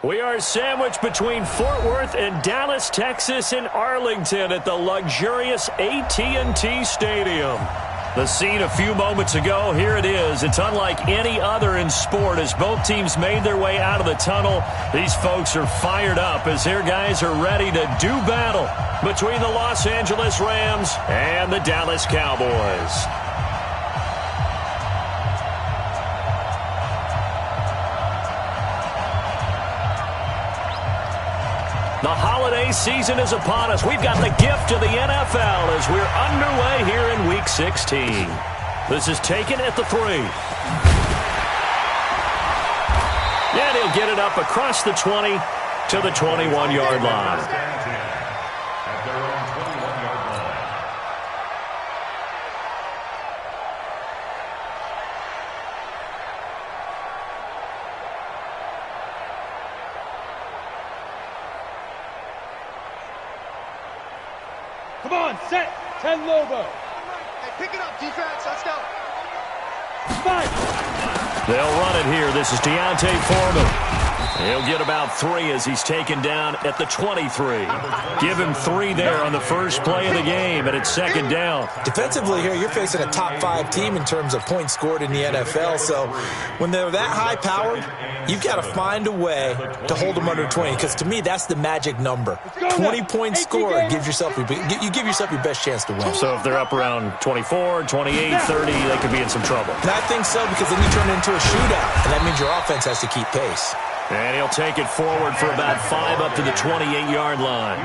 We are sandwiched between Fort Worth and Dallas, Texas in Arlington at the luxurious AT&T Stadium. The scene a few moments ago, here it is. It's unlike any other in sport as both teams made their way out of the tunnel. These folks are fired up as their guys are ready to do battle between the Los Angeles Rams and the Dallas Cowboys. The holiday season is upon us. We've got the gift of the NFL as we're underway here in Week 16. This is taken at the 3. And he'll get it up across the 20 to the 21-yard line. Come on, set, 10 logo. Hey, pick it up, defense, let's go. 5. They'll run it here. This is Deontay Foreman. He'll get about 3 as he's taken down at the 23. Give him 3 there on the first play of the game, and it's second down. Defensively here, you're facing a top 5 team in terms of points scored in the NFL. So when they're that high-powered, you've got to find a way to hold them under 20. Because to me, that's the magic number. 20 points scored gives yourself you give yourself your best chance to win. So if they're up around 24, 28, 30, they could be in some trouble. And I think so, because then you turn it into a shootout, and that means your offense has to keep pace. And he'll take it forward for about 5 up to the 28-yard line.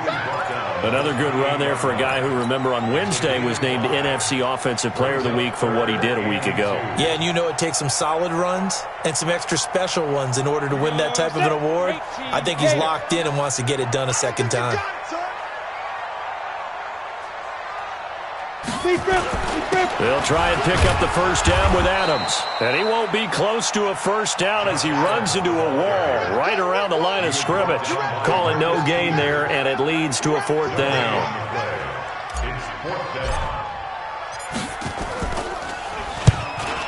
Another good run there for a guy who, remember, on Wednesday was named NFC Offensive Player of the Week for what he did a week ago. Yeah, and you know it takes some solid runs and some extra special ones in order to win that type of an award. I think he's locked in and wants to get it done a second time. They'll try and pick up the first down with Adams. And he won't be close to a first down as he runs into a wall right around the line of scrimmage. Call it no gain there, and it leads to a 4th down.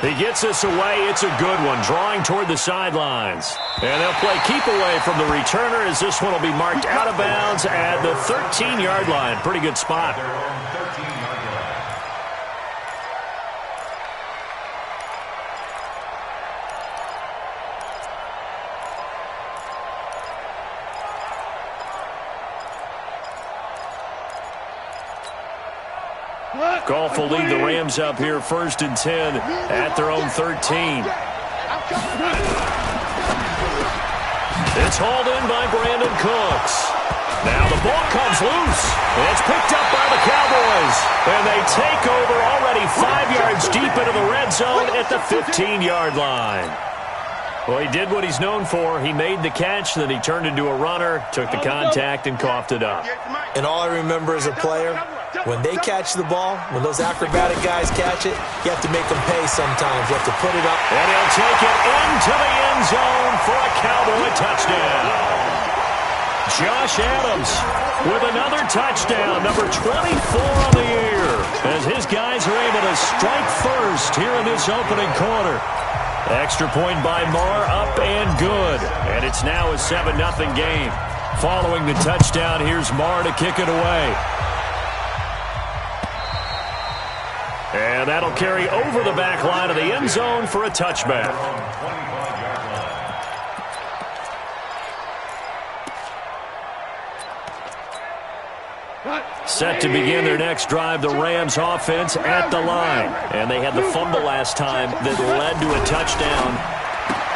He gets this away. It's a good one, drawing toward the sidelines. And they'll play keep away from the returner as this one will be marked out of bounds at the 13-yard line. Pretty good spot. Goff will lead the Rams up here 1st and 10 at their own 13. It's hauled in by Brandon Cooks. Now the ball comes loose. It's picked up by the Cowboys. And they take over already 5 yards deep into the red zone at the 15-yard line. Well, he did what he's known for. He made the catch, then he turned into a runner, took the contact, and coughed it up. And all I remember as a player, when they catch the ball, when those acrobatic guys catch it, you have to make them pay sometimes. You have to put it up. And he'll take it into the end zone for a Cowboy touchdown. Josh Adams with another touchdown, number 24 on the year, as his guys are able to strike first here in this opening quarter. Extra point by Marr, up and good. And it's now a 7-0 game. Following the touchdown, here's Marr to kick it away. And that'll carry over the back line of the end zone for a touchback. Set to begin their next drive, the Rams offense at the line. And they had the fumble last time that led to a touchdown.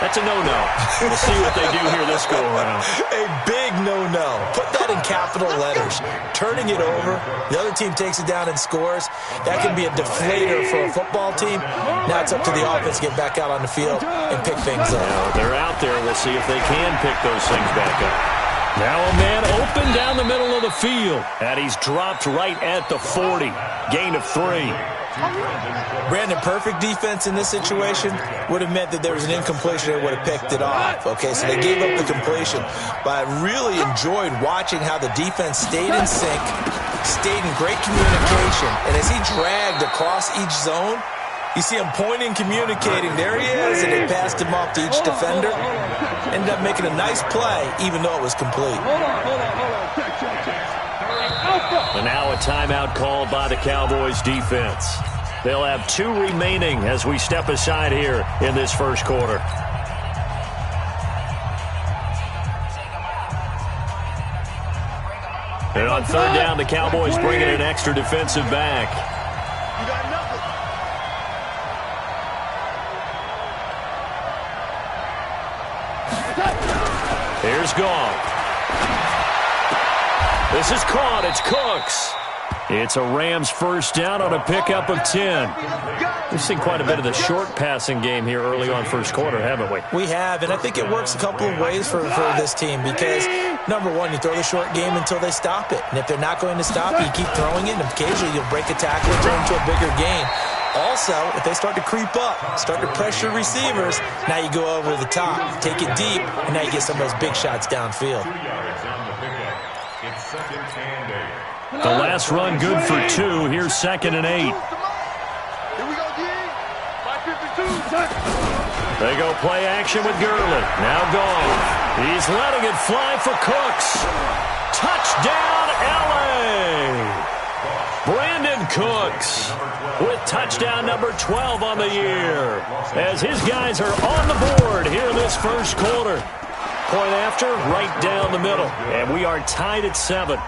That's a no-no. We'll see what they do here this go-around. A big no-no. Put that in capital letters. Turning it over, the other team takes it down and scores. That can be a deflator for a football team. Now it's up to the offense to get back out on the field and pick things up. Now, they're out there. We'll see if they can pick those things back up. Now a man open down the middle of the field. And he's dropped right at the 40. Gain of 3. Brandon, perfect defense in this situation would have meant that there was an incompletion that would have picked it off. Okay, so they gave up the completion. But I really enjoyed watching how the defense stayed in sync, stayed in great communication. And as he dragged across each zone, You see him pointing, communicating. There he is, and they passed him off to each defender. Ended up making a nice play, even though it was complete. Hold on. And now a timeout called by the Cowboys defense. They'll have 2 remaining as we step aside here in this first quarter. And on third down, the Cowboys bring in an extra defensive back. You got nothing. Here's Goff. This is caught. It's Cooks. It's a Rams first down on a pickup of 10. We've seen quite a bit of the short passing game here early on first quarter, haven't we? We have, and I think it works a couple of ways for this team because, number one, you throw the short game until they stop it. And if they're not going to stop it, you keep throwing it, and occasionally you'll break a tackle and turn into a bigger gain. Also, if they start to creep up, start to pressure receivers, now you go over the top, take it deep, and now you get some of those big shots downfield. The last run good for 2. Here's 2nd and 8. Here we go, D. 552. They go play action with Gurley. Now Goff. He's letting it fly for Cooks. Touchdown, L.A. Brandon Cooks with touchdown number 12 on the year as his guys are on the board here in this first quarter. Point after, right down the middle. And we are tied at 7.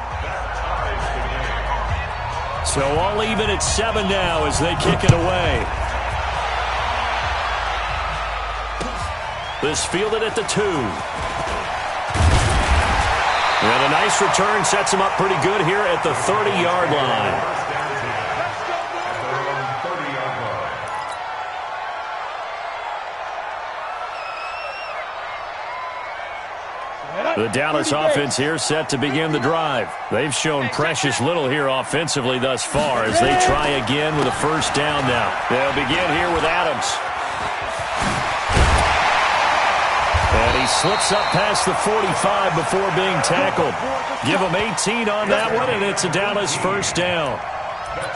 So all even at 7 now as they kick it away. This fielded at the 2. And a nice return sets him up pretty good here at the 30-yard line. The Dallas offense here set to begin the drive. They've shown precious little here offensively thus far as they try again with a first down now. They'll begin here with Adams. And he slips up past the 45 before being tackled. Give him 18 on that one, and it's a Dallas first down.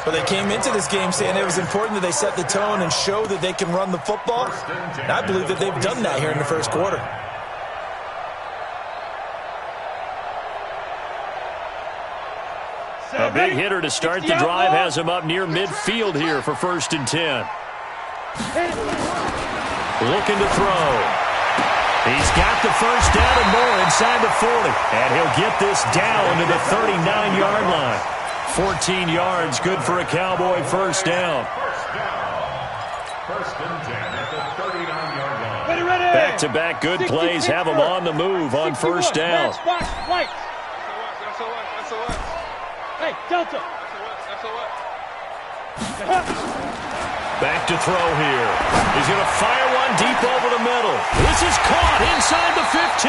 Well, they came into this game saying it was important that they set the tone and show that they can run the football. And I believe that they've done that here in the first quarter. A big hitter to start the drive has him up near midfield here for 1st and 10. Looking to throw. He's got the first down and more inside the 40. And he'll get this down to the 39-yard line. 14 yards, good for a Cowboy first down. First and 10 at the 39-yard line. Ready. Back-to-back good plays have him on the move on first down. White. Hey, Delta. Back to throw here. He's going to fire one deep over the middle. This is caught inside the 15.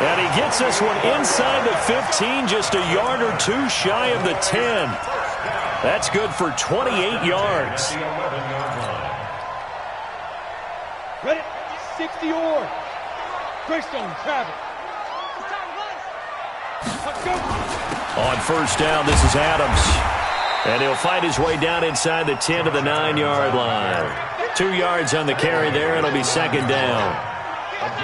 And he gets this one inside the 15, just a yard or 2 shy of the 10. That's good for 28 yards. Ready? 60 or. Greystone, Travis. Let's go. On first down, this is Adams. And he'll fight his way down inside the 10 to the 9-yard line. 2 yards on the carry there, and it'll be 2nd down.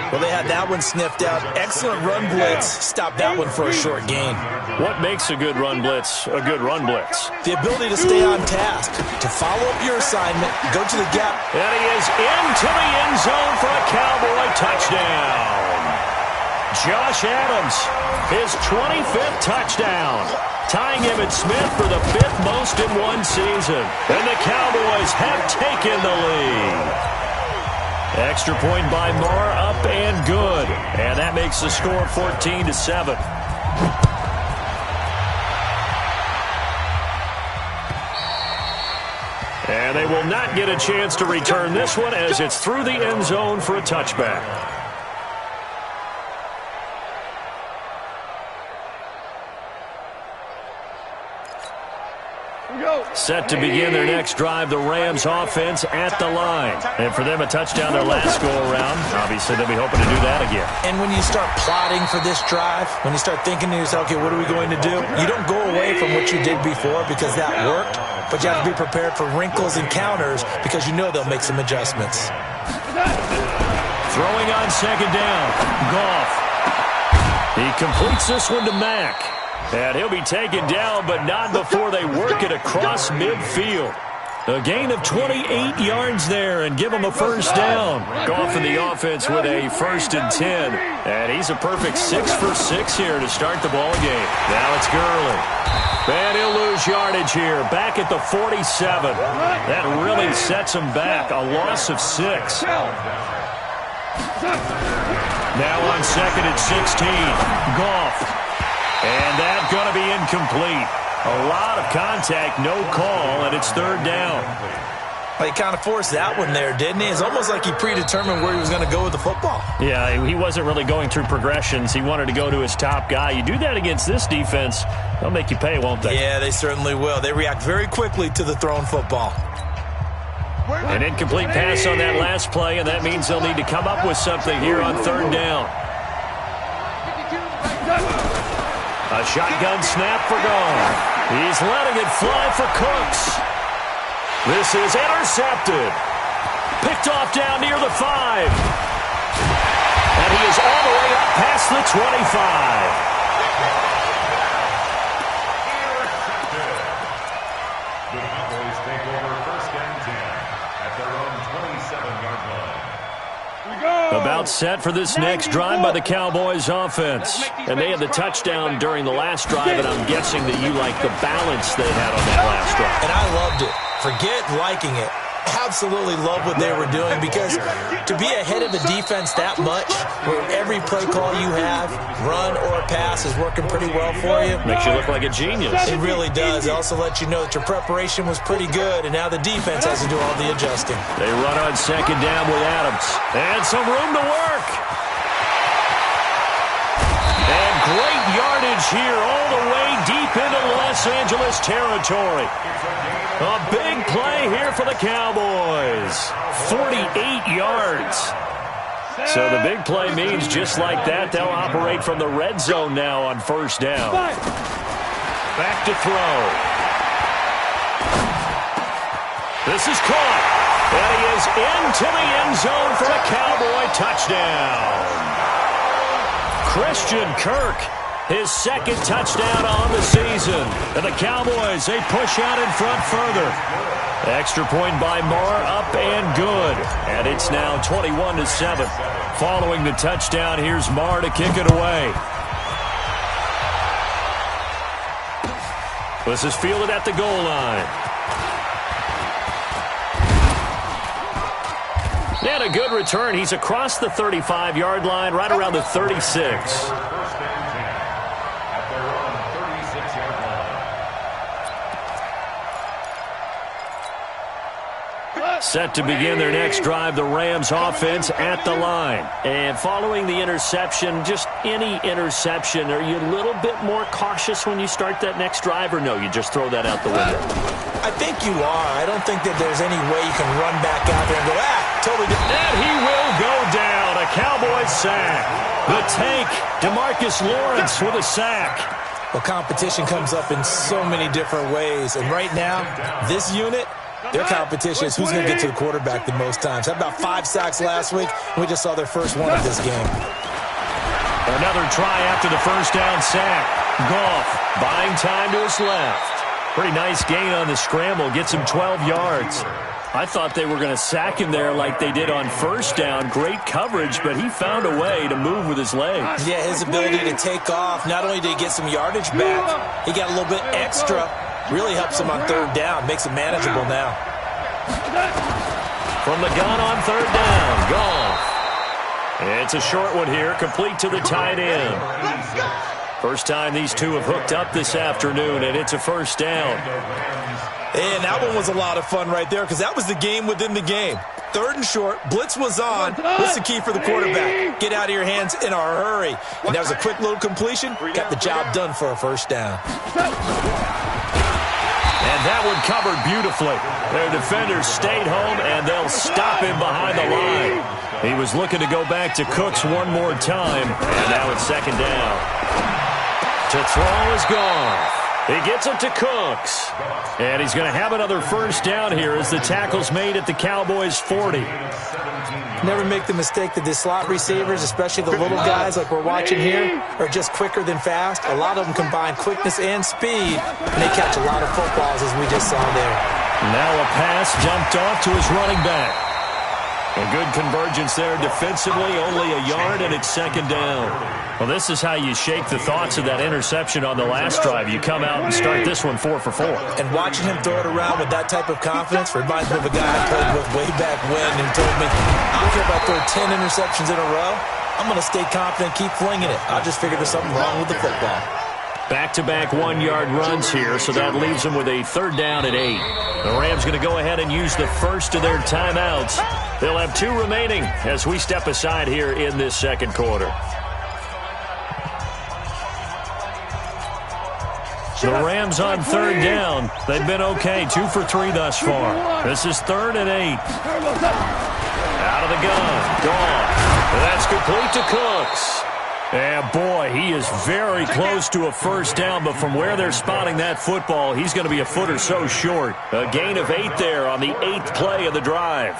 Well, they had that one sniffed out. Excellent run blitz. Stop that one for a short gain. What makes a good run blitz a good run blitz? The ability to stay on task, to follow up your assignment, go to the gap. And he is into the end zone for a Cowboy touchdown. Josh Adams, his 25th touchdown, tying Emmitt Smith for the 5th most in one season. And the Cowboys have taken the lead. Extra point by Marr, up and good. And that makes the score 14-7. And they will not get a chance to return this one as it's through the end zone for a touchback. Set to begin their next drive, the Rams offense at the line. And for them, a touchdown their last go-around. Obviously, they'll be hoping to do that again. And when you start plotting for this drive, when you start thinking to yourself, okay, what are we going to do? You don't go away from what you did before because that worked. but you have to be prepared for wrinkles and counters because you know they'll make some adjustments. Throwing on second down. Goff. He completes this one to Mack. And he'll be taken down, but not before they work it across midfield. A gain of 28 yards there and give him a first down. Goff in the offense with a 1st and 10. And he's a perfect 6 for 6 here to start the ball game. Now it's Gurley. And he'll lose yardage here. Back at the 47. That really sets him back. A loss of 6. Now on second and 16. Goff. And that's going to be incomplete. A lot of contact, no call, and it's 3rd down. Well, he kind of forced that one there, didn't he? It's almost like he predetermined where he was going to go with the football. Yeah, he wasn't really going through progressions. He wanted to go to his top guy. You do that against this defense, they'll make you pay, won't they? Yeah, they certainly will. They react very quickly to the thrown football. An incomplete pass on that last play, and that means they'll need to come up with something here on 3rd down. A shotgun snap for Goff. He's letting it fly for Cooks. This is intercepted. Picked off down near the 5. And he is all the way up past the 25. The Cowboys take over 1st and 10 at their own 27-yard line. About set for this next drive by the Cowboys offense. And they had the touchdown during the last drive, and I'm guessing that you like the balance they had on that last drive. And I loved it. Forget liking it. Absolutely love what they were doing, because to be ahead of a defense that much, where every play call you have, run or pass, is working pretty well for you. Makes you look like a genius. It really does. It also lets you know that your preparation was pretty good, and now the defense has to do all the adjusting. They run on second down with Adams. And some room to work. And great yardage here all the way deep into Los Angeles territory. A big play here for the Cowboys. 48 yards. So the big play means just like that, they'll operate from the red zone now on 1st down. Back to throw. This is caught. And he is into the end zone for a Cowboy touchdown. Christian Kirk, his 2nd touchdown on the season. And the Cowboys, they push out in front further. Extra point by Marr, up and good. And it's now 21-7. Following the touchdown, here's Marr to kick it away. This is fielded at the goal line. And a good return. He's across the 35-yard line, right around the 36. Set to begin their next drive, the Rams offense at the line. And following the interception, just any interception, are you a little bit more cautious when you start that next drive, or no, you just throw that out the window? I think you are. I don't think that there's any way you can run back out there and go, totally different. And he will go down. A Cowboys sack. The tank, DeMarcus Lawrence with a sack. Well, competition comes up in so many different ways. And right now, this unit, their competition is who's going to get to the quarterback the most times. Had about 5 sacks last week, and we just saw their first one of this game. Another try after the first down sack. Goff buying time to his left. Pretty nice gain on the scramble. Gets him 12 yards. I thought they were going to sack him there like they did on first down. Great coverage, but he found a way to move with his legs. Yeah, his ability to take off. Not only did he get some yardage back, he got a little bit extra. Really helps him on 3rd down. Makes it manageable now. From the gun on 3rd down. Goff. It's a short one here, complete to the tight end. First time these two have hooked up this afternoon, and it's a first down. And that one was a lot of fun right there, because that was the game within the game. 3rd and short, blitz was on. What's the key for the quarterback? Get out of your hands in a hurry. And that was a quick little completion. Got the job done for a first down. And that one covered beautifully. Their defenders stayed home, and they'll stop him behind the line. He was looking to go back to Cooks one more time, and now it's 2nd down. To throw is gone. He gets it to Cooks. And he's going to have another first down here as the tackle's made at the Cowboys' 40. Never make the mistake that the slot receivers, especially the little guys like we're watching here, are just quicker than fast. A lot of them combine quickness and speed, and they catch a lot of footballs, as we just saw there. Now a pass dumped off to his running back. A good convergence there defensively, only a yard, and it's second down. Well, this is how you shake the thoughts of that interception on the last drive. You come out and start this one 4 for 4. And watching him throw it around with that type of confidence reminds me of a guy I played with way back when who told me, I don't care if I throw 10 interceptions in a row, I'm going to stay confident, keep flinging it. I just figured there's something wrong with the football. Back-to-back one-yard runs here, so that leaves them with a third down at 8. The Rams going to go ahead and use the first of their timeouts. They'll have 2 remaining as we step aside here in this second quarter. The Rams on third down. They've been okay, 2 for 3 thus far. This is 3rd and 8. Out of the gun, gone. That's complete to Cooks. And boy, he is very close to a first down, but from where they're spotting that football, he's going to be a foot or so short. A gain of 8 there on the 8th play of the drive.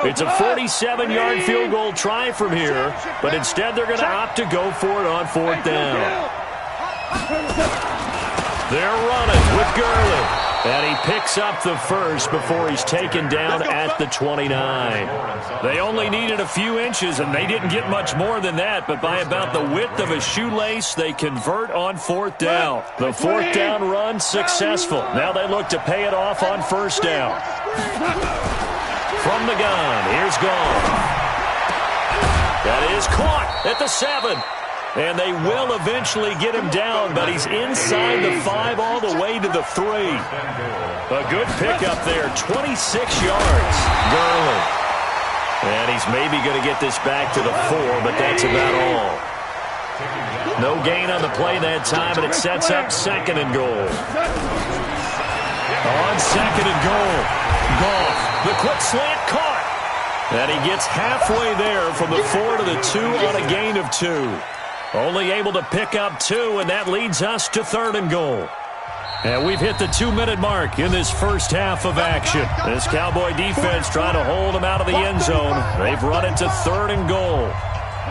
It's a 47-yard field goal try from here, but instead they're going to opt to go for it on 4th down. They're running with Gurley. And he picks up the first before he's taken down at the 29. They only needed a few inches, and they didn't get much more than that, but by about the width of a shoelace, they convert on 4th down. The 4th down run successful. Now they look to pay it off on 1st down. From the gun, here's Gone. That is caught at the 7. And they will eventually get him down, but he's inside the 5 all the way to the 3. A good pickup there, 26 yards. Gurley. And he's maybe going to get this back to the 4, but that's about all. No gain on the play that time, and it sets up 2nd and goal. On 2nd and goal, Goff, the quick slant caught. And he gets halfway there from the 4 to the 2 on a gain of 2. Only able to pick up 2, and that leads us to 3rd and goal. And we've hit the 2-minute mark in this first half of action. This Cowboy defense trying to hold them out of the end zone. They've run it to 3rd and goal.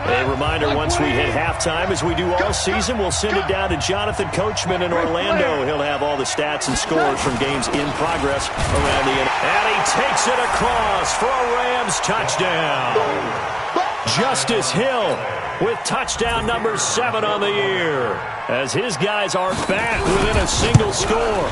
A reminder, once we hit halftime, as we do all season, we'll send it down to Jonathan Coachman in Orlando. He'll have all the stats and scores from games in progress around the end. And he takes it across for a Rams touchdown. Justice Hill with touchdown number 7 on the year, as his guys are back within a single score.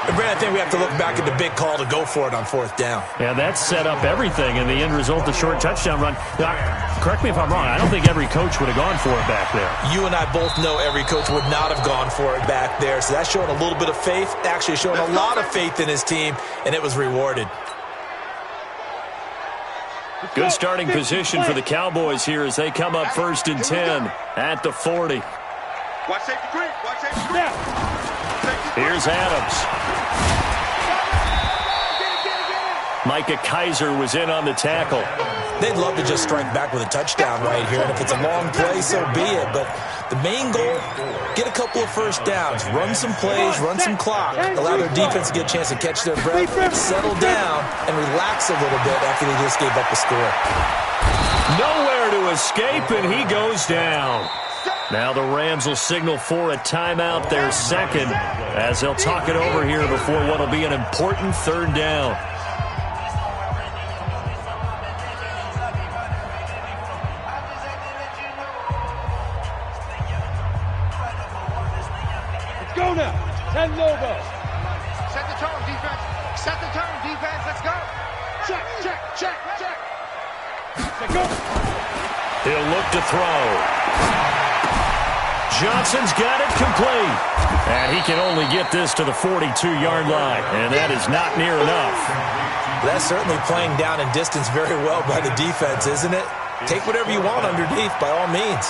And Brad, I think we have to look back at the big call to go for it on 4th down. Yeah, that set up everything, and the end result, the short touchdown run. Now, correct me if I'm wrong, I don't think every coach would have gone for it back there. You and I both know every coach would not have gone for it back there, so that's showing a little bit of faith, actually showing a lot of faith in his team, and it was rewarded. Good starting position for the Cowboys here as they come up 1st and 10 at the 40. Watch safety green. Watch safety green. Here's Adams. Micah Kaiser was in on the tackle. They'd love to just strike back with a touchdown right here, and if it's a long play, so be it. But the main goal, get a couple of first downs, run some plays, run some clock, allow their defense to get a chance to catch their breath, settle down, and relax a little bit after they just gave up a score. Nowhere to escape, and he goes down. Now the Rams will signal for a timeout, their 2nd, as they'll talk it over here before what will be an important 3rd down. Go now. 10 Lobo. Set the tone, defense. Set the tone, defense. Let's go. Check, check, check, check. Check, go. He'll look to throw. Johnson's got it complete. And he can only get this to the 42-yard line. And that is not near enough. That's certainly playing down in distance very well by the defense, isn't it? Take whatever you want underneath, by all means.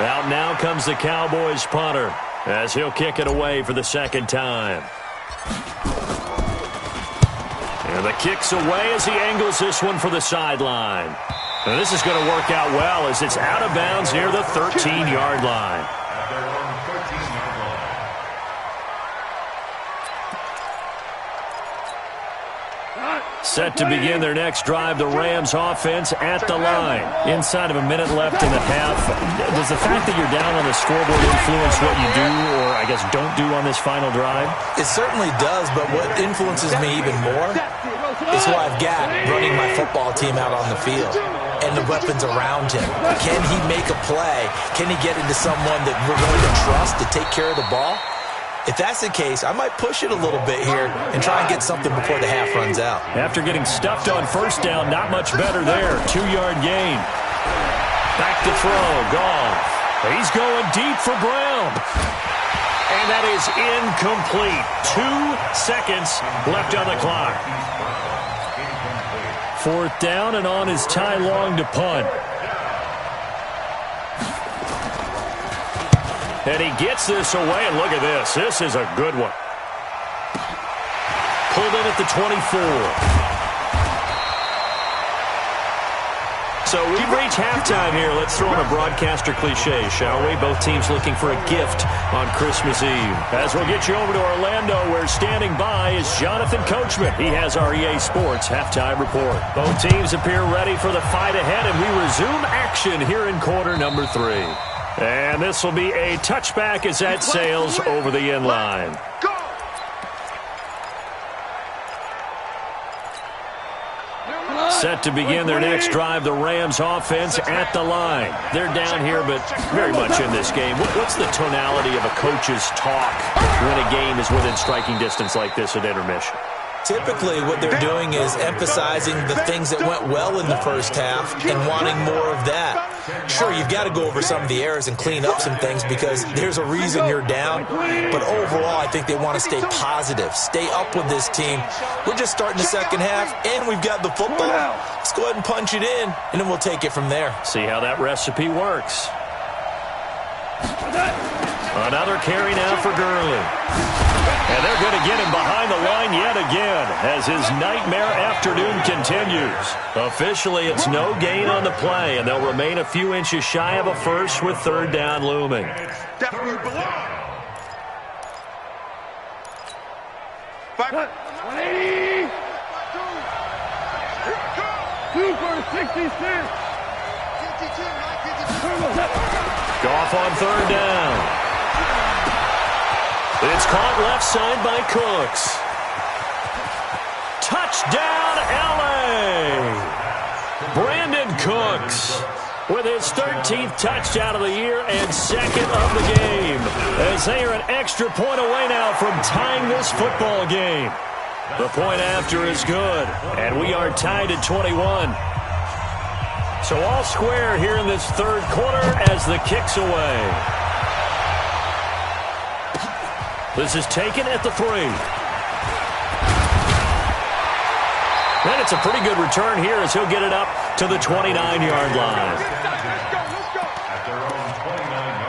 Out now comes the Cowboys punter, as he'll kick it away for the 2nd time. And the kick's away as he angles this one for the sideline. And this is going to work out well as it's out of bounds near the 13-yard line. At their own 13-yard line. Set to begin their next drive, the Rams offense at the line. Inside of a minute left in the half. Does the fact that you're down on the scoreboard influence what you do, or I guess don't do on this final drive? It certainly does, but what influences me even more is who I've got running my football team out on the field and the weapons around him. Can he make a play? Can he get into someone that we're going to trust to take care of the ball? If that's the case, I might push it a little bit here and try and get something before the half runs out. After getting stuffed on first down, not much better there. 2-yard gain. Back to throw. Goff. He's going deep for Brown. And that is incomplete. 2 seconds left on the clock. 4th down and on is Ty Long to punt. And he gets this away, and look at this. This is a good one. Pulled in at the 24. So we've reached halftime here. Let's throw in a broadcaster cliche, shall we? Both teams looking for a gift on Christmas Eve. As we'll get you over to Orlando, where standing by is Jonathan Coachman. He has our EA Sports halftime report. Both teams appear ready for the fight ahead, and we resume action here in quarter number 3. And this will be a touchback as that sails over the end line. Set to begin their next drive, the Rams offense at the line. They're down here, but very much in this game. What's the tonality of a coach's talk when a game is within striking distance like this at intermission? Typically, what they're doing is emphasizing the things that went well in the first half and wanting more of that. Sure, you've got to go over some of the errors and clean up some things because there's a reason you're down. But overall, I think they want to stay positive, stay up with this team. We're just starting the second half, and we've got the football. Let's go ahead and punch it in, and then we'll take it from there. See how that recipe works. Another carry now for Gurley. And they're going to get him behind the line yet again as his nightmare afternoon continues. Officially, it's no gain on the play, and they'll remain a few inches shy of a first with 3rd down looming. Goff on 3rd down. It's caught left side by Cooks. Touchdown, L.A. Brandon Cooks with his 13th touchdown of the year and 2nd of the game, as they are an extra point away now from tying this football game. The point after is good, and we are tied at 21. So all square here in this 3rd quarter as the kick's away. This is taken at the 3. And it's a pretty good return here as he'll get it up to the 29-yard line. At their own 29-yard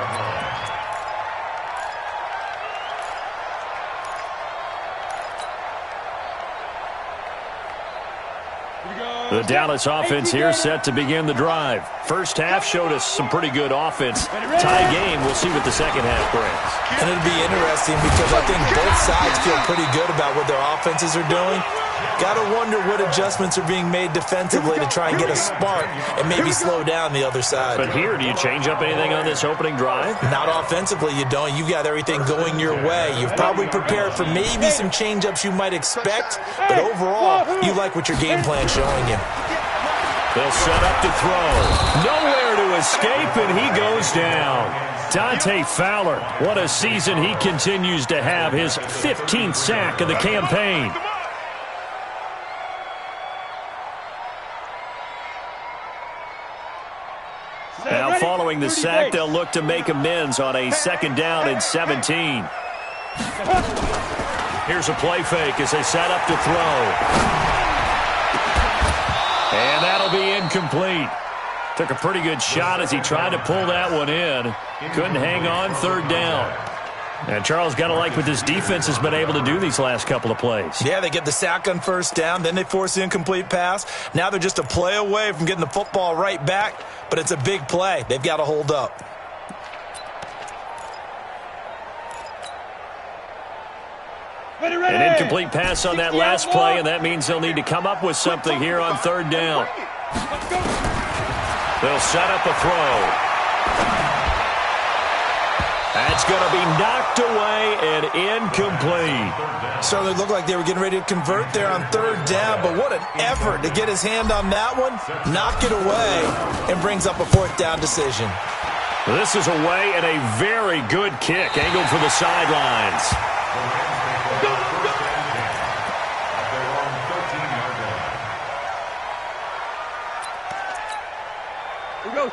line. The Dallas offense here set to begin the drive. First half showed us some pretty good offense. Tie game, we'll see what the second half brings. And it'll be interesting because I think both sides feel pretty good about what their offenses are doing. Got to wonder what adjustments are being made defensively to try and get a spark and maybe slow down the other side. But here, do you change up anything on this opening drive? Not offensively, you don't. You've got everything going your way. You've probably prepared for maybe some change-ups you might expect, but overall, you like what your game plan's showing you. They'll set up to throw. Nowhere to escape, and he goes down. Dante Fowler, what a season he continues to have. His 15th sack of the campaign. Now following the sack, they'll look to make amends on a 2nd down and 17. Here's a play fake as they set up to throw. And that'll be incomplete. Took a pretty good shot as he tried to pull that one in. Couldn't hang on 3rd down. And Charles, got to like what this defense has been able to do these last couple of plays. Yeah, they get the sack on first down, then they force the incomplete pass. Now they're just a play away from getting the football right back, but it's a big play. They've got to hold up. An incomplete pass on that last play, and that means they'll need to come up with something here on third down. They'll set up a throw. That's going to be knocked away and incomplete. So they looked like they were getting ready to convert there on third down, but what an effort to get his hand on that one, knock it away, and brings up a fourth down decision. This is away and a very good kick, angled for the sidelines.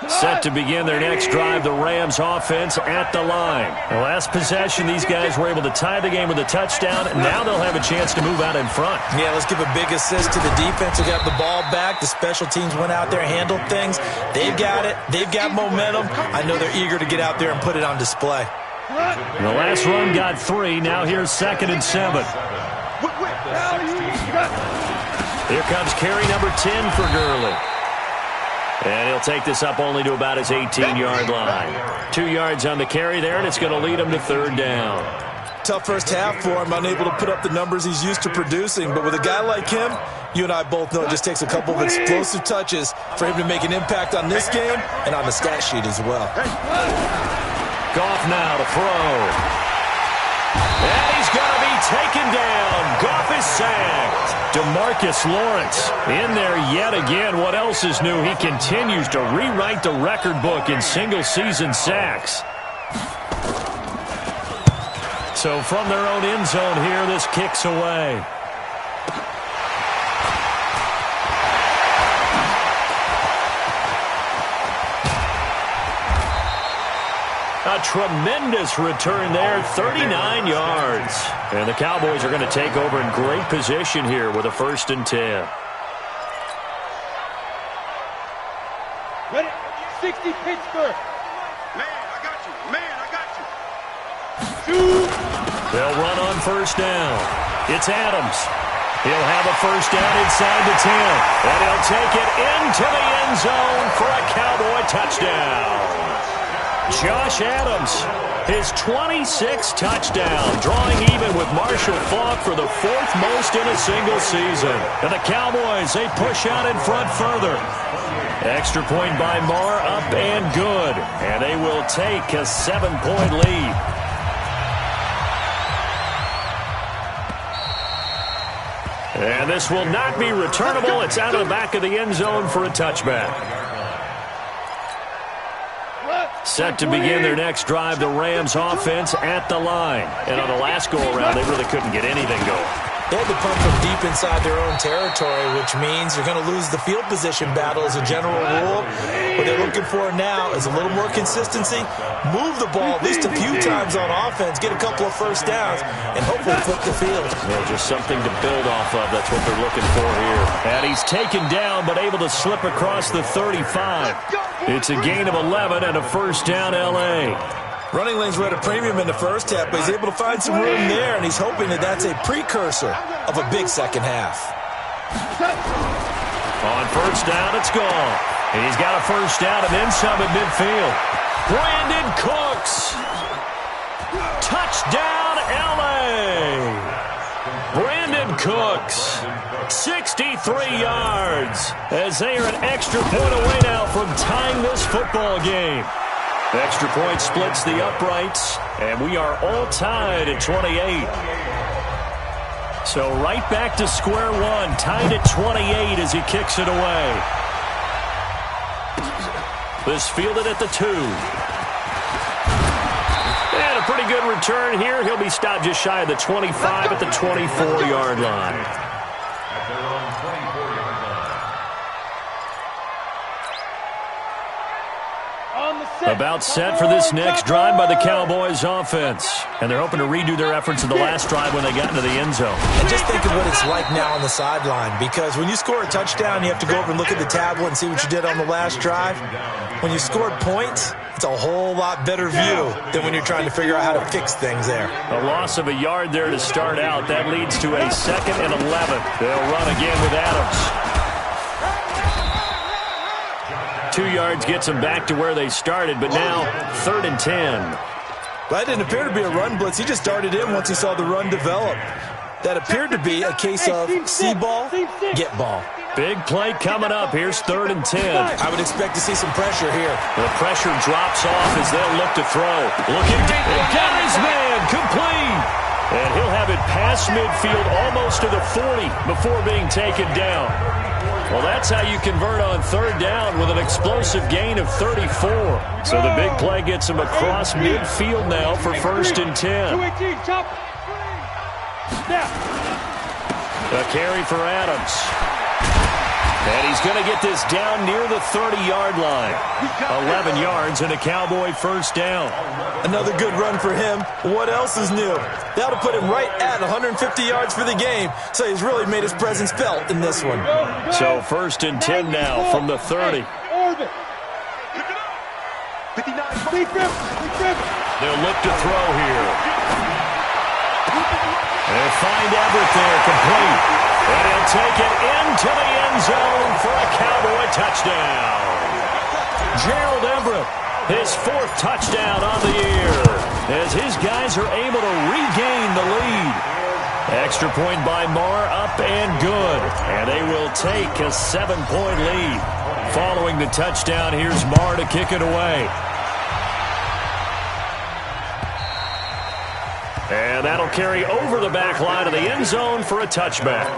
Set to begin their next drive, the Rams offense at the line. The last possession, these guys were able to tie the game with a touchdown, and now they'll have a chance to move out in front. Yeah, let's give a big assist to the defense who got the ball back. The special teams went out there, handled things. They've got it. They've got momentum. I know they're eager to get out there and put it on display. And the last run got 3. Now here's 2nd and 7. Here comes carry number 10 for Gurley. And he'll take this up only to about his 18-yard line. 2 yards on the carry there, and it's going to lead him to third down. Tough first half for him, unable to put up the numbers he's used to producing. But with a guy like him, you and I both know it just takes a couple of explosive touches for him to make an impact on this game and on the stat sheet as well. Goff now to throw. And he's going to be taken down. Goff is sacked. DeMarcus Lawrence in there yet again. What else is new? He continues to rewrite the record book in single-season sacks. So from their own end zone here, this kicks away. A tremendous return there, 39 yards. And the Cowboys are going to take over in great position here with a 1st and 10. Ready? 60 Pittsburgh. Man, I got you. Man, I got you. They'll run on 1st down. It's Adams. He'll have a 1st down inside the 10. And he'll take it into the end zone for a Cowboy touchdown. Josh Adams, his 26th touchdown, drawing even with Marshall Faulk for the 4th most in a single season. And the Cowboys, they push out in front further. Extra point by Marr, up and good. And they will take a 7-point lead. And this will not be returnable. It's out of the back of the end zone for a touchback. Set to begin their next drive, the Rams offense at the line. And on the last go-around, they really couldn't get anything going. They had to punt from deep inside their own territory, which means you're going to lose the field position battle as a general rule. What they're looking for now is a little more consistency, move the ball at least a few times on offense, get a couple of 1st downs, and hopefully flip the field. Yeah, just something to build off of. That's what they're looking for here. And he's taken down, but able to slip across the 35. It's a gain of 11 and a 1st down, L.A. Running lanes were at a premium in the first half, but he's able to find some room there, and he's hoping that that's a precursor of a big second half. On 1st down, it's gone. And he's got a 1st down and then some at midfield. Brandon Cooks. Touchdown, L.A. Brandon Cooks. 63 yards as they are an extra point away now from tying this football game. Extra point splits the uprights, and we are all tied at 28. So right back to square one, tied at 28 as he kicks it away. This fielded at the 2. And a pretty good return here. He'll be stopped just shy of the 25 at the 24-yard line. At their own 24-yard line. About set for this next drive by the Cowboys offense. And they're hoping to redo their efforts in the last drive when they got into the end zone. And just think of what it's like now on the sideline, because when you score a touchdown, you have to go over and look at the tablet and see what you did on the last drive. When you scored points, It's a whole lot better view than when you're trying to figure out how to fix things there. A loss of a yard there to start out. That leads to a 2nd and 11. They'll run again with Adams. 2 yards gets them back to where they started, but now 3rd and 10. That didn't appear to be a run blitz. He just started in once he saw the run develop. That appeared to be a case of see ball, get ball. Big play coming up. Here's 3rd and 10. I would expect to see some pressure here. The pressure drops off as they'll look to throw. Looking deep. Got his man. Complete. And he'll have it past midfield almost to the 40 before being taken down. Well, that's how you convert on 3rd down with an explosive gain of 34. So the big play gets him across midfield now for 1st and 10. A carry for Adams. And he's going to get this down near the 30-yard line. 11 yards and a Cowboy 1st down. Another good run for him. What else is new? That'll put him right at 150 yards for the game. So he's really made his presence felt in this one. So 1st and 10 now from the 30. They'll look to throw here. They'll find Everett there, complete. And he'll take it into the end zone for a Cowboy touchdown. Gerald Everett, his 4th touchdown on the year, as his guys are able to regain the lead. Extra point by Marr, up and good. And they will take a 7-point lead. Following the touchdown, here's Marr to kick it away. And that'll carry over the back line of the end zone for a touchback.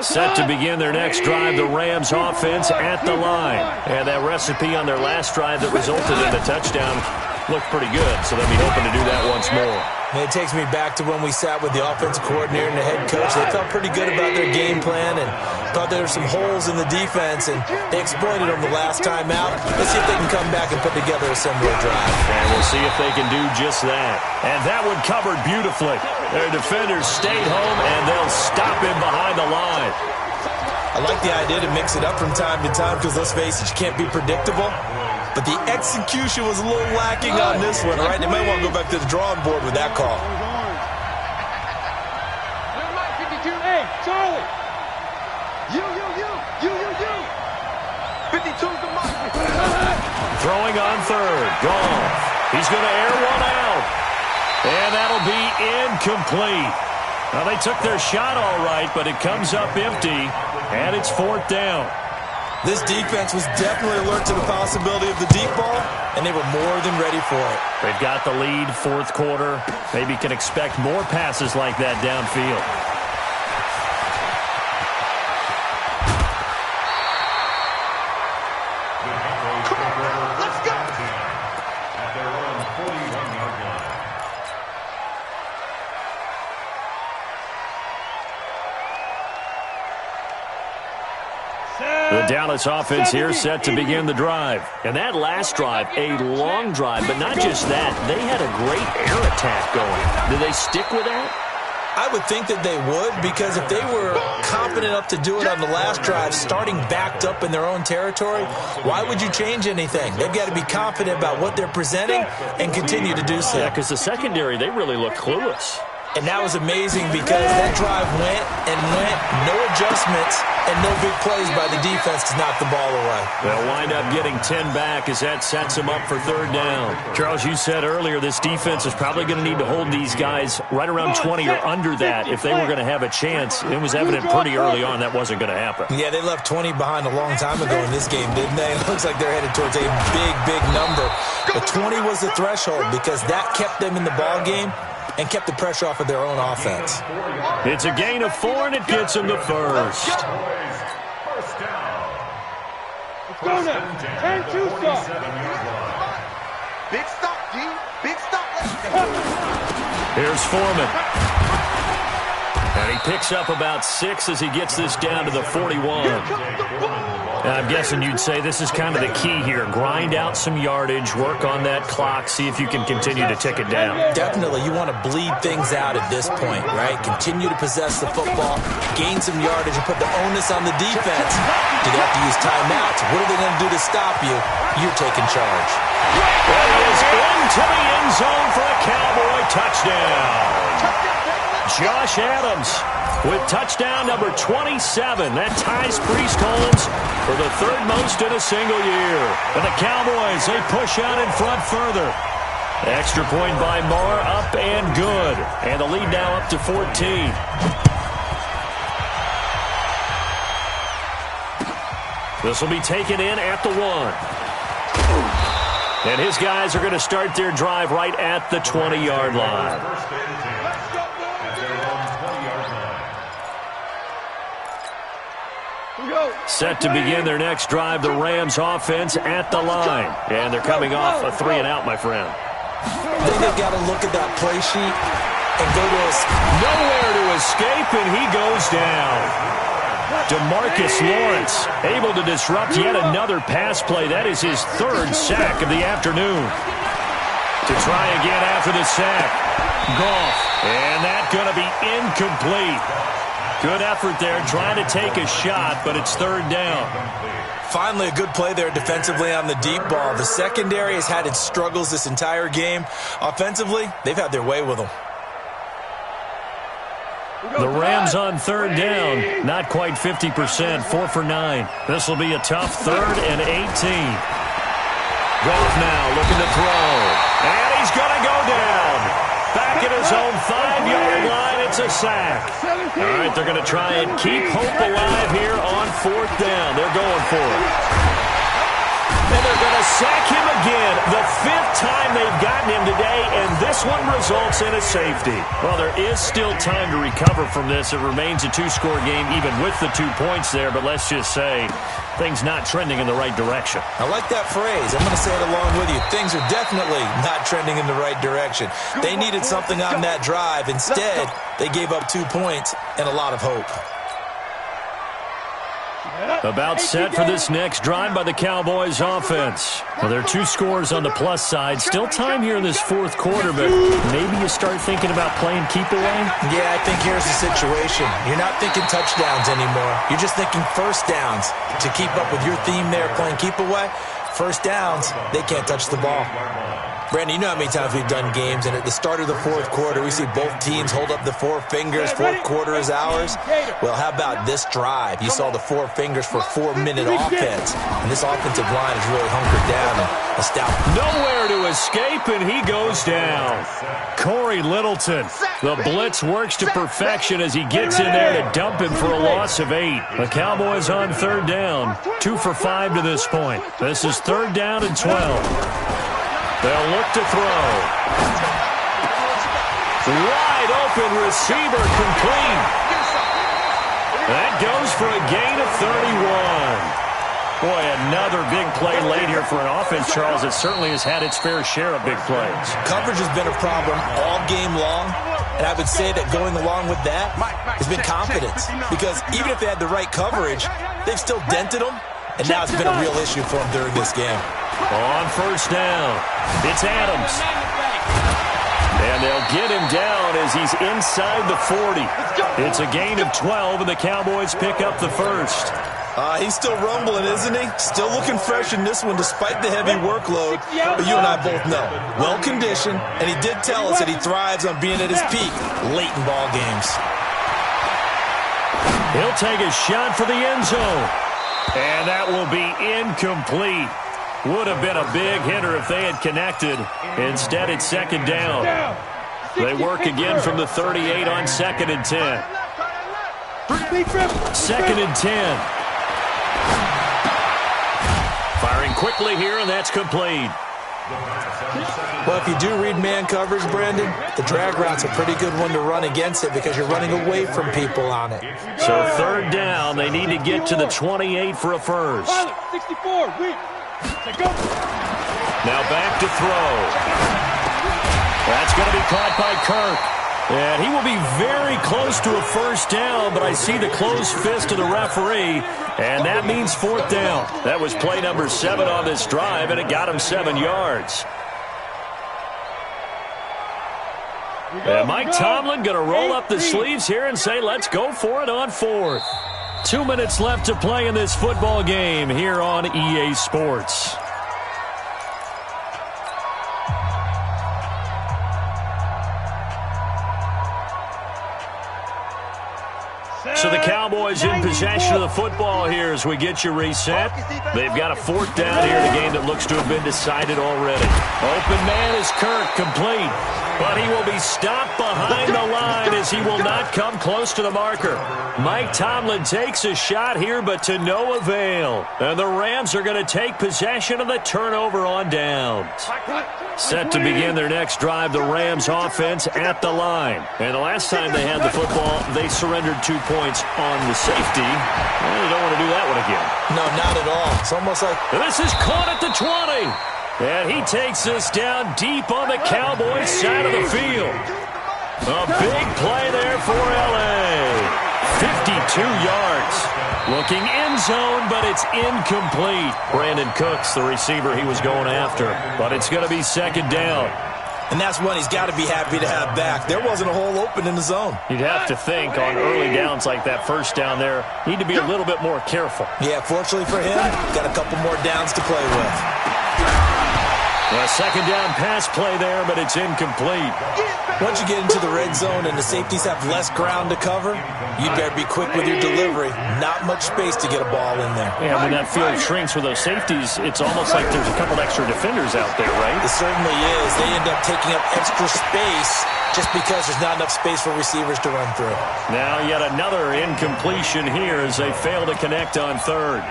Set to begin their next drive, the Rams offense at the line. And that recipe on their last drive that resulted in a touchdown looked pretty good, so they'll be hoping to do that once more. And it takes me back to when we sat with the offensive coordinator and the head coach. They felt pretty good about their game plan and thought there were some holes in the defense, and they exploited them the last time out. Let's see if they can come back and put together a similar drive. And we'll see if they can do just that. And that one covered beautifully. Their defenders stayed home, and they'll stop him behind the line. I like the idea to mix it up from time to time because, let's face it, you can't be predictable. But the execution was a little lacking on this one, right? They might want to go back to the drawing board with that call. Hey, Charlie! You! 52's the mark! Throwing on 3rd. Gone. He's going to air one out. And that'll be incomplete. Now, they took their shot all right, but it comes up empty, and it's 4th down. This defense was definitely alert to the possibility of the deep ball, and they were more than ready for it. They've got the lead, 4th quarter. Maybe can expect more passes like that downfield. Let's go! At their own 41-yard line. The Dallas offense here set to begin the drive. And that last drive, a long drive, but not just that. They had a great air attack going. Did they stick with that? I would think that they would, because if they were confident enough to do it on the last drive, starting backed up in their own territory, why would you change anything? They've got to be confident about what they're presenting and continue to do so. Yeah, because the secondary, they really look clueless. And that was amazing because that drive went, no adjustments, and no big plays by the defense to knock the ball away. They'll wind up getting 10 back as that sets them up for 3rd down. Charles, you said earlier this defense is probably going to need to hold these guys right around 20 or under that if they were going to have a chance. It was evident pretty early on that wasn't going to happen. Yeah, they left 20 behind a long time ago in this game, didn't they? It looks like they're headed towards a big number. But 20 was the threshold because that kept them in the ball game and kept the pressure off of their own offense. It's a gain of 4, and it gets them to 1st. First down. Let's go now! 10-2 stop! Big stop, D. Big stop. Here's Foreman. And he picks up about 6 as he gets this down to the 41. I'm guessing you'd say this is kind of the key here. Grind out some yardage, work on that clock, see if you can continue to tick it down. Definitely. You want to bleed things out at this point, right? Continue to possess the football, gain some yardage, and put the onus on the defense. Do they have to use timeouts? What are they going to do to stop you? You're taking charge. That is into the end zone for a Cowboy touchdown. Josh Adams with touchdown number 27. That ties Priest Holmes for the 3rd most in a single year. And the Cowboys, they push out in front further. Extra point by Marr, up and good. And the lead now up to 14. This will be taken in at the 1. And his guys are going to start their drive right at the 20-yard line. Set to begin their next drive, the Rams offense at the line. And they're coming off a 3-and-out, my friend. I think they've got to look at that play sheet and go to nowhere to escape, and he goes down. DeMarcus Lawrence able to disrupt yet another pass play. That is his 3rd sack of the afternoon. To try again after the sack. Goff. And that's going to be incomplete. Good effort there, trying to take a shot, but it's 3rd down. Finally, a good play there defensively on the deep ball. The secondary has had its struggles this entire game. Offensively, they've had their way with them. The Rams on 3rd down, not quite 50%, 4 for 9. This will be a tough 3rd and 18. Goff now looking to throw, and he's going to go down. Back at his own 5-yard line, it's a sack. All right, they're going to try and keep hope alive here on 4th down. They're going for it. And they're going to sack him again, the 5th time they've gotten him today, and this one results in a safety. Well, there is still time to recover from this. It remains a 2-score game even with the 2 points there, but let's just say things not trending in the right direction. I like that phrase. I'm going to say it along with you. Things are definitely not trending in the right direction. They needed something on that drive. Instead, they gave up 2 points and a lot of hope. About set for this next drive by the Cowboys offense. Well, there are 2 scores on the plus side. Still time here in this 4th quarter, but maybe you start thinking about playing keep away? Yeah, I think here's the situation. You're not thinking touchdowns anymore. You're just thinking first downs. To keep up with your theme there, playing keep away, first downs, they can't touch the ball. Brandon, you know how many times we've done games, and at the start of the 4th quarter, we see both teams hold up the 4 fingers, 4th quarter is ours. Well, how about this drive? You saw the 4 fingers for 4-minute offense, and this offensive line is really hunkered down and established. Nowhere to escape, and he goes down. Corey Littleton, the blitz works to perfection as he gets in there to dump him for a loss of 8. The Cowboys on 3rd down, 2 for 5 to this point. This is 3rd down and 12. They'll look to throw. Wide open receiver complete. That goes for a gain of 31. Boy, another big play late here for an offense, Charles, that certainly has had its fair share of big plays. Coverage has been a problem all game long, and I would say that going along with that has been confidence. Because even if they had the right coverage, they've still dented them, and now it's been a real issue for them during this game. On 1st down, it's Adams. And they'll get him down as he's inside the 40. It's a gain of 12, and the Cowboys pick up the 1st. He's still rumbling, isn't he? Still looking fresh in this one despite the heavy workload. But you and I both know, well-conditioned, and he did tell us that he thrives on being at his peak late in ball games. He'll take a shot for the end zone. And that will be incomplete. Would have been a big hitter if they had connected. Instead, it's 2nd down. They work again from the 38 on 2nd and 10. 2nd and 10. Firing quickly here, and that's complete. Well, if you do read man coverage, Brandon, the drag route's a pretty good one to run against it because you're running away from people on it. So 3rd down, they need to get to the 28 for a first. 64, wait. Now back to throw. That's going to be caught by Kirk. And he will be very close to a first down, but I see the closed fist of the referee, and that means fourth down. That was play number 7 on this drive, and it got him 7 yards. And Mike Tomlin going to roll up the sleeves here and say, let's go for it on fourth. 2 minutes left to play in this football game here on EA Sports. So the Cowboys in possession of the football here as we get you reset. They've got a fourth down here in a game that looks to have been decided already. Open man is Kirk, complete. But he will be stopped behind the line as he will not come close to the marker. Mike Tomlin takes a shot here, but to no avail. And the Rams are going to take possession of the turnover on downs. Set to begin their next drive, the Rams offense at the line. And the last time they had the football, they surrendered 2 points on the safety. Well, you don't want to do that one again. No, not at all. It's almost like... This is caught at the 20. And he takes us down deep on the Cowboys side of the field. A big play there for L.A. 52 yards. Looking end zone, but it's incomplete. Brandon Cooks, the receiver he was going after. But it's going to be second down. And that's one he's got to be happy to have back. There wasn't a hole open in the zone. You'd have to think on early downs like that first down there, need to be a little bit more careful. Yeah, fortunately for him, got a couple more downs to play with. A second down pass play there, but it's incomplete. Once you get into the red zone and the safeties have less ground to cover, you better be quick with your delivery. Not much space to get a ball in there. Yeah, when that field shrinks with those safeties, it's almost like there's a couple extra defenders out there, right? It certainly is. They end up taking up extra space just because there's not enough space for receivers to run through. Now yet another incompletion here as they fail to connect on third.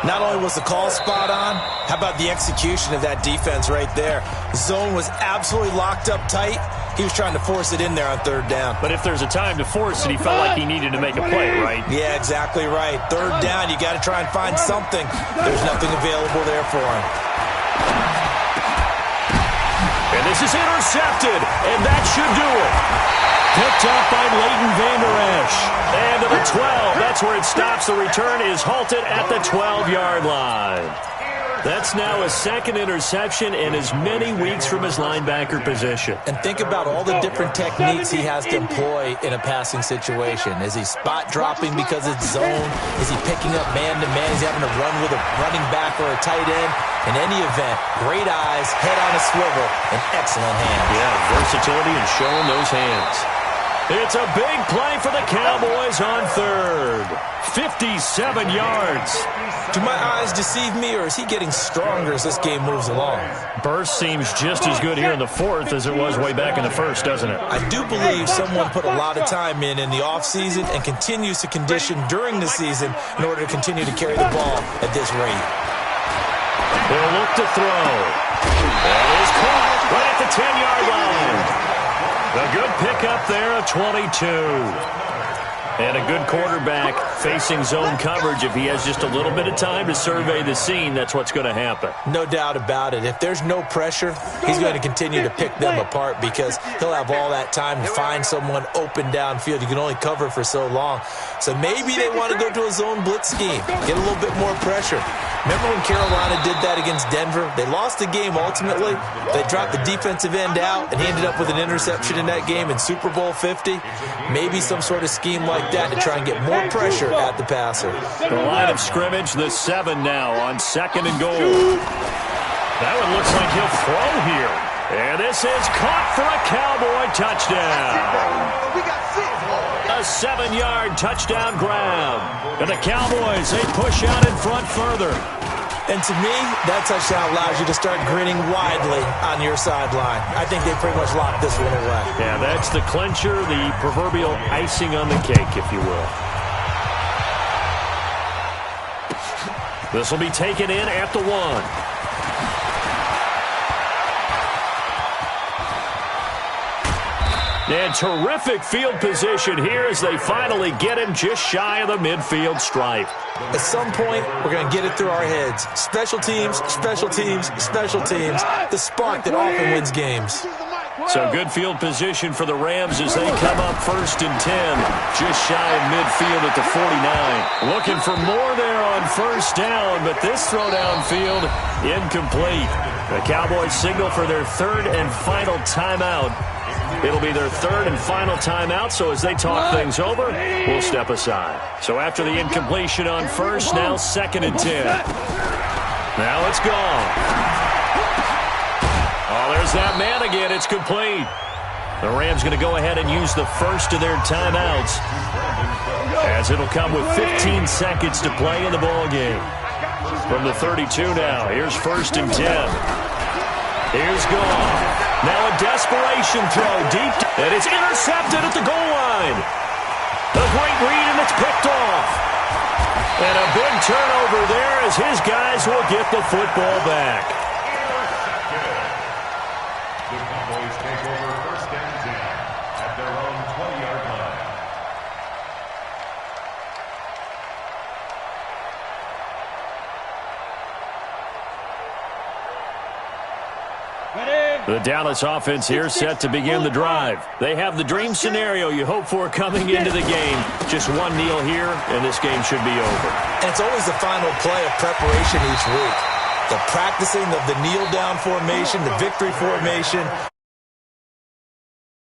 Not only was the call spot on, how about the execution of that defense right there? The zone was absolutely locked up tight. He was trying to force it in there on third down. But if there's a time to force it, he felt like he needed to make a play, right? Yeah, exactly right. Third down, you got to try and find something. There's nothing available there for him. And this is intercepted, and that should do it. Picked up by Leighton Vander Esch. And to the 12, that's where it stops. The return is halted at the 12-yard line. That's now a second interception in as many weeks from his linebacker position. And think about all the different techniques he has to employ in a passing situation. Is he spot dropping because it's zone? Is he picking up man-to-man? Is he having to run with a running back or a tight end? In any event, great eyes, head on a swivel, and excellent hands. Yeah, versatility and showing those hands. It's a big play for the Cowboys on third. 57 yards. Do my eyes deceive me, or is he getting stronger as this game moves along? Burst seems just as good here in the fourth as it was way back in the first, doesn't it? I do believe someone put a lot of time in the offseason and continues to condition during the season in order to continue to carry the ball at this rate. They'll look to throw. That is caught right at the 10-yard line. A good pickup there, a 22. And a good quarterback facing zone coverage. If he has just a little bit of time to survey the scene, that's what's going to happen. No doubt about it. If there's no pressure, he's going to continue to pick them apart because he'll have all that time to find someone open downfield. You can only cover for so long. So maybe they want to go to a zone blitz scheme, get a little bit more pressure. Remember when Carolina did that against Denver? They lost the game ultimately. They dropped the defensive end out, and he ended up with an interception in that game in Super Bowl 50. Maybe some sort of scheme like that to try and get more pressure at the passer. The line of scrimmage, the 7 now on second and goal. That one looks like he'll throw here. And this is caught for a Cowboy touchdown. A 7-yard touchdown grab. And the Cowboys, they push out in front further. And to me, that touchdown allows you to start grinning widely on your sideline. I think they pretty much locked this one away. Yeah, that's the clincher, the proverbial icing on the cake, if you will. This will be taken in at the 1. And terrific field position here as they finally get him just shy of the midfield stripe. At some point, we're going to get it through our heads. Special teams, special teams, special teams. The spark that often wins games. So good field position for the Rams as they come up 1st and 10, just shy of midfield at the 49. Looking for more there on 1st down, but this throw downfield incomplete. The Cowboys signal for their 3rd and final timeout. It'll be their 3rd and final timeout, so as they talk things over, we'll step aside. So after the incompletion on 1st, now 2nd and 10. Now it's gone. Oh, there's that man again. It's complete. The Rams going to go ahead and use the first of their timeouts, as it'll come with 15 seconds to play in the ball game. From the 32 now, here's 1st and 10. Here's Goff. Now a desperation throw deep, and it's intercepted at the goal line. A great read, and it's picked off. And a big turnover there as his guys will get the football back. The Cowboys take over 1st and 10 at their own 20-yard line. The Dallas offense here set to begin the drive. They have the dream scenario you hope for coming into the game. Just one kneel here, and this game should be over. And it's always the final play of preparation each week. The practicing of the kneel-down formation, the victory formation.